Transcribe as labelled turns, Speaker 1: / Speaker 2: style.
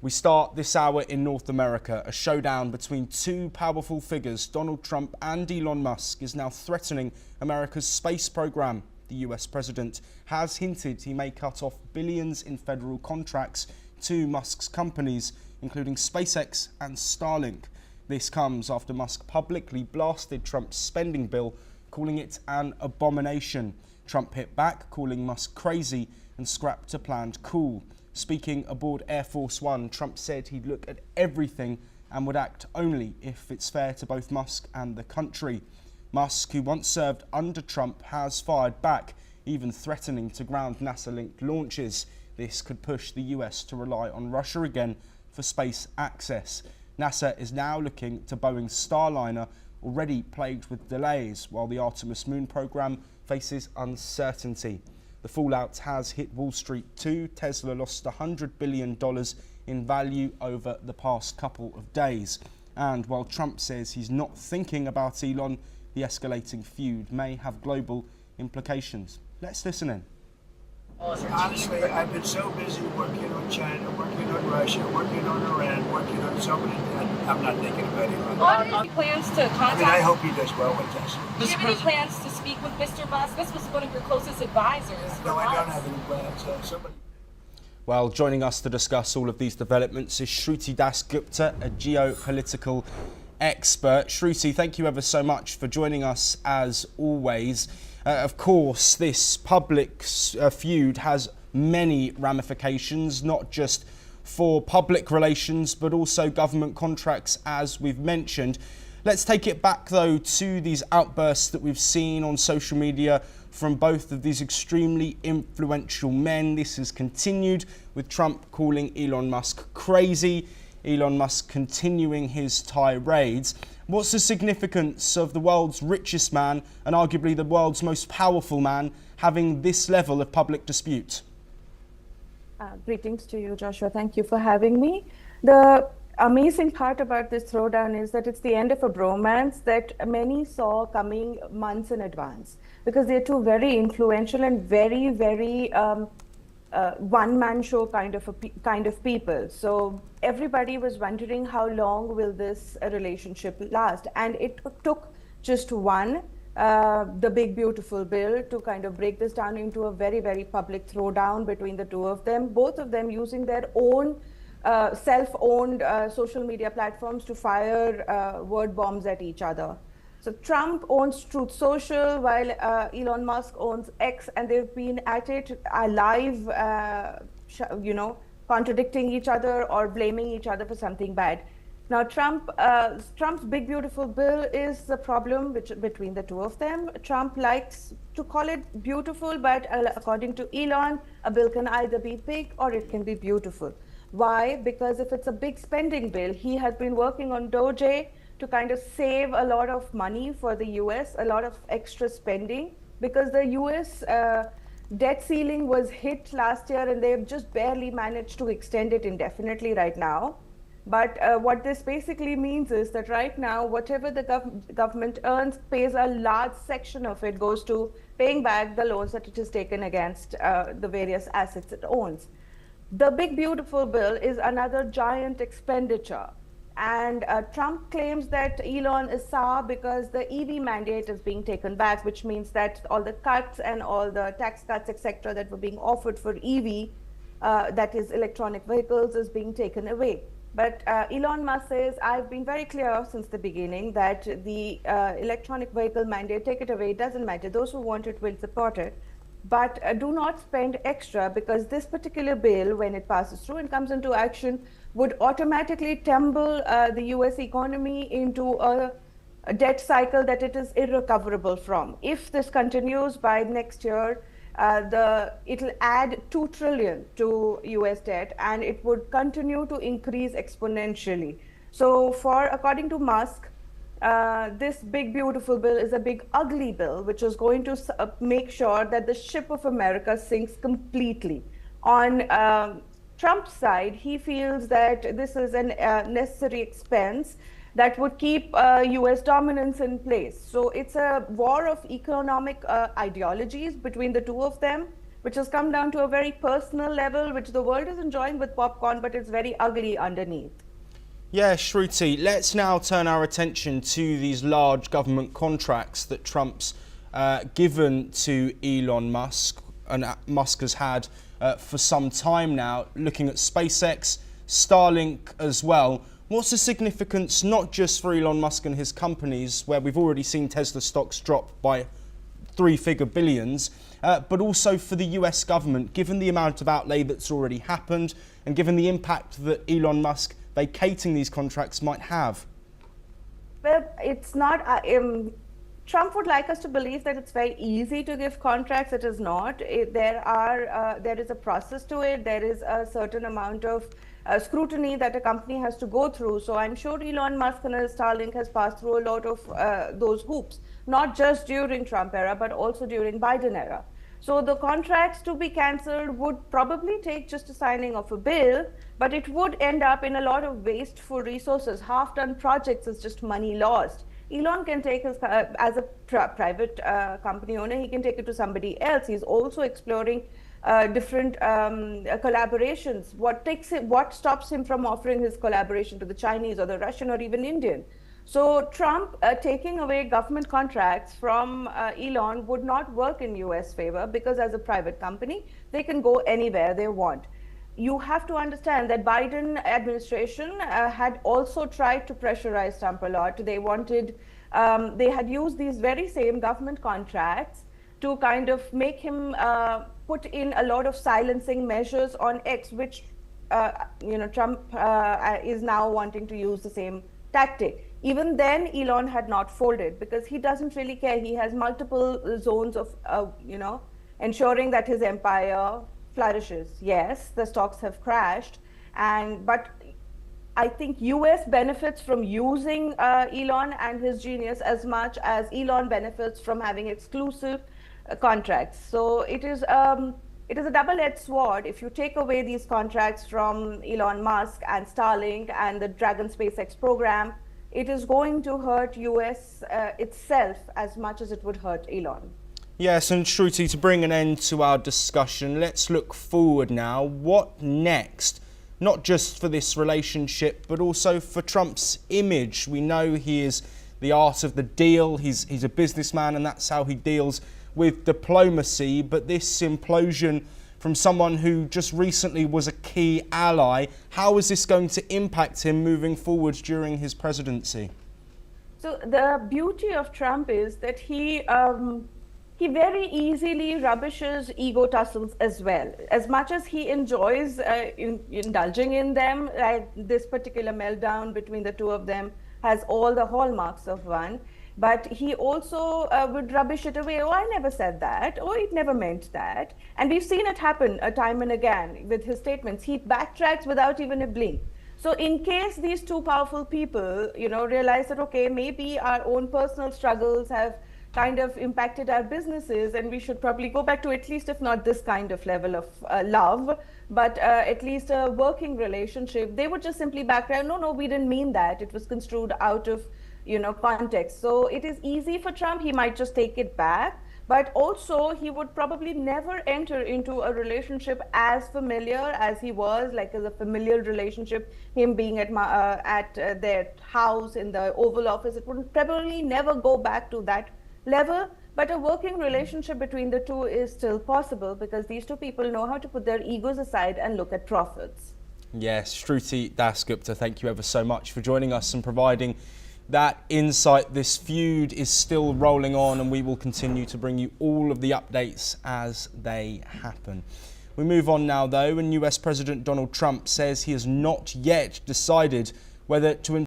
Speaker 1: We start this hour in North America. A showdown between two powerful figures, Donald Trump and Elon Musk, is now threatening America's space program. The US president has hinted he may cut off billions in federal contracts to Musk's companies, including SpaceX and Starlink. This comes after Musk publicly blasted Trump's spending bill, calling it an abomination. Trump hit back, calling Musk crazy and scrapped a planned coup. Speaking aboard Air Force One, Trump said he'd look at everything and would act only if it's fair to both Musk and the country. Musk, who once served under Trump, has fired back, even threatening to ground NASA-linked launches. This could push the US to rely on Russia again for space access. NASA is now looking to Boeing's Starliner, already plagued with delays, while the Artemis moon program faces uncertainty. The fallout has hit Wall Street too. Tesla lost $100 billion in value over the past couple of days. And while Trump says he's not thinking about Elon, the escalating feud may have global implications. Let's listen in.
Speaker 2: Honestly, I've been so busy working on China, working on Russia, working on Iran, working on so many, I'm not thinking about Elon.
Speaker 3: Any plans to contact?
Speaker 2: I hope he does well with Tesla.
Speaker 3: Do you have any plans to speak with Mr. Musk? This was one of your closest advisors.
Speaker 2: No, I don't have any plans.
Speaker 1: Well, joining us to discuss all of these developments is Shruti Das Gupta, a geopolitical expert. Shruti, thank you ever so much for joining us as always. Of course, this public feud has many ramifications, not just for public relations, but also government contracts, as we've mentioned. Let's take it back, though, to these outbursts that we've seen on social media from both of these extremely influential men. This has continued with Trump calling Elon Musk crazy, Elon Musk continuing his tirades. What's the significance of the world's richest man and arguably the world's most powerful man having this level of public dispute?
Speaker 4: Greetings to you, Joshua. Thank you for having me. The amazing part about this throwdown is that it's the end of a bromance that many saw coming months in advance, because they're two very influential and very, very one-man show kind of people. So everybody was wondering how long will this relationship last, and it took just one, the big beautiful bill, to kind of break this down into a very, very public throwdown between the two of them, both of them using their own self-owned social media platforms to fire word bombs at each other. So Trump owns Truth Social while Elon Musk owns X, and they've been at it live, contradicting each other or blaming each other for something bad. Now, Trump's big beautiful bill is the problem between the two of them. Trump likes to call it beautiful, but according to Elon, a bill can either be big or it can be beautiful. Why? Because if it's a big spending bill, he has been working on Doge to kind of save a lot of money for the US, a lot of extra spending, because the US debt ceiling was hit last year and they've just barely managed to extend it indefinitely right now. But what this basically means is that right now, whatever the government earns pays a large section of it goes to paying back the loans that it has taken against the various assets it owns. The big beautiful bill is another giant expenditure. And Trump claims that Elon is sour because the EV mandate is being taken back, which means that all the cuts and all the tax cuts, etc., that were being offered for EV, that is electronic vehicles, is being taken away. But Elon Musk says, I've been very clear since the beginning that the electronic vehicle mandate, take it away, it doesn't matter. Those who want it will support it. But do not spend extra, because this particular bill, when it passes through and comes into action, would automatically tumble the US economy into a debt cycle that it is irrecoverable from. If this continues by next year, it'll add $2 trillion to US debt, and it would continue to increase exponentially. So according to Musk, this big beautiful bill is a big ugly bill, which is going to make sure that the ship of America sinks completely. On Trump's side, he feels that this is a necessary expense that would keep US dominance in place. So it's a war of economic ideologies between the two of them, which has come down to a very personal level, which the world is enjoying with popcorn, but it's very ugly underneath.
Speaker 1: Yeah, Shruti, let's now turn our attention to these large government contracts that Trump's given to Elon Musk, and Musk has had for some time now, looking at SpaceX, Starlink as well. What's the significance, not just for Elon Musk and his companies, where we've already seen Tesla stocks drop by three-figure billions, but also for the US government, given the amount of outlay that's already happened and given the impact that Elon Musk vacating these contracts might have?
Speaker 4: Well, it's not. Trump would like us to believe that it's very easy to give contracts. It is not. There is a process to it. There is a certain amount of scrutiny that a company has to go through. So I'm sure Elon Musk and his Starlink has passed through a lot of those hoops, not just during Trump era, but also during Biden era. So the contracts to be cancelled would probably take just a signing of a bill, but it would end up in a lot of wasteful resources. Half-done projects is just money lost. Elon can take his, as a private company owner, he can take it to somebody else. He's also exploring different collaborations. What stops him from offering his collaboration to the Chinese or the Russian or even Indian? So Trump taking away government contracts from Elon would not work in US favor, because as a private company, they can go anywhere they want. You have to understand that Biden administration had also tried to pressurize Trump a lot. They wanted, they had used these very same government contracts to kind of make him put in a lot of silencing measures on X, which Trump is now wanting to use the same tactic. Even then, Elon had not folded, because he doesn't really care. He has multiple zones of, ensuring that his empire flourishes. Yes, the stocks have crashed, but I think US benefits from using Elon and his genius as much as Elon benefits from having exclusive contracts. So it is a double-edged sword. If you take away these contracts from Elon Musk and Starlink and the Dragon SpaceX program, it is going to hurt US itself as much as it would hurt Elon.
Speaker 1: Yes, and Shruti, to bring an end to our discussion, let's look forward now. What next? Not just for this relationship, but also for Trump's image. We know he is the art of the deal. He's a businessman, and that's how he deals with diplomacy. But this implosion from someone who just recently was a key ally, how is this going to impact him moving forward during his presidency?
Speaker 4: So the beauty of Trump is that he very easily rubbishes ego tussles as well. As much as he enjoys indulging in them, this particular meltdown between the two of them has all the hallmarks of one. But he also would rubbish it away. Oh, I never said that. Oh, it never meant that. And we've seen it happen time and again with his statements. He backtracks without even a blink. So in case these two powerful people, realize that, okay, maybe our own personal struggles have kind of impacted our businesses, and we should probably go back to at least, if not this kind of level of love, but at least a working relationship, they would just simply backtrack. No, we didn't mean that. It was construed out of context. So it is easy for Trump. He might just take it back, but also he would probably never enter into a relationship as familiar as he was, like as a familial relationship, him being at their house in the Oval Office. It would probably never go back to that level, but a working relationship between the two is still possible, because these two people know how to put their egos aside and look at profits.
Speaker 1: Yes, Shruti Dasgupta, thank you ever so much for joining us and providing that insight. This feud is still rolling on, and we will continue to bring you all of the updates as they happen. We move on now though, and US President Donald Trump says he has not yet decided whether to